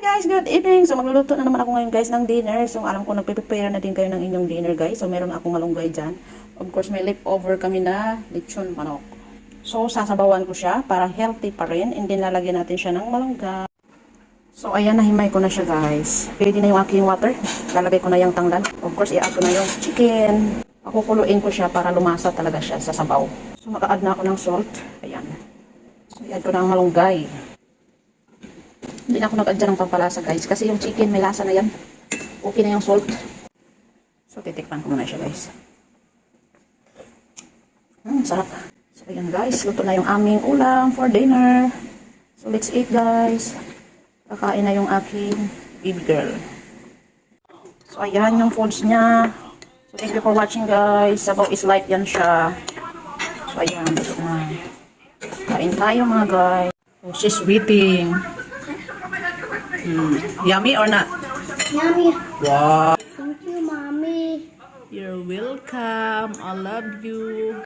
Guys, good evening. So magluluto na naman ako ngayon guys ng dinner. So alam ko nagpe-prepare na din kayo ng inyong dinner guys. So meron akong malunggay dyan. Of course may leftover kami na lechon manok. So sasabawan ko siya para healthy pa rin. And then lalagyan natin siya ng malunggay. So ayan, nahimay ko na siya guys. Pwede na yung aking water. Lalagay ko na yung tanglan. Of course i-add ko na yung chicken. Pakukuluin ko siya para lumasa talaga siya sa sabaw. So maka-add na ako ng salt. Ayan. So i-add ko na ang malunggay. Hindi na ako nag-add dyan ng pampalasa guys. Kasi yung chicken may lasa na yan. Okay na yung salt. So titikpan ko muna siya guys. Sarap. So ayan guys. Luto na yung aming ulam for dinner. So let's eat guys. Kakain na yung aking baby girl. So ayan yung foods niya. So thank you for watching guys. Sabaw is light yan siya. So ayan. Dito na. Kain tayo mga guys. Oh, she's waiting. Yummy or not? Yummy. Wow. Thank you, Mommy. You're welcome. I love you.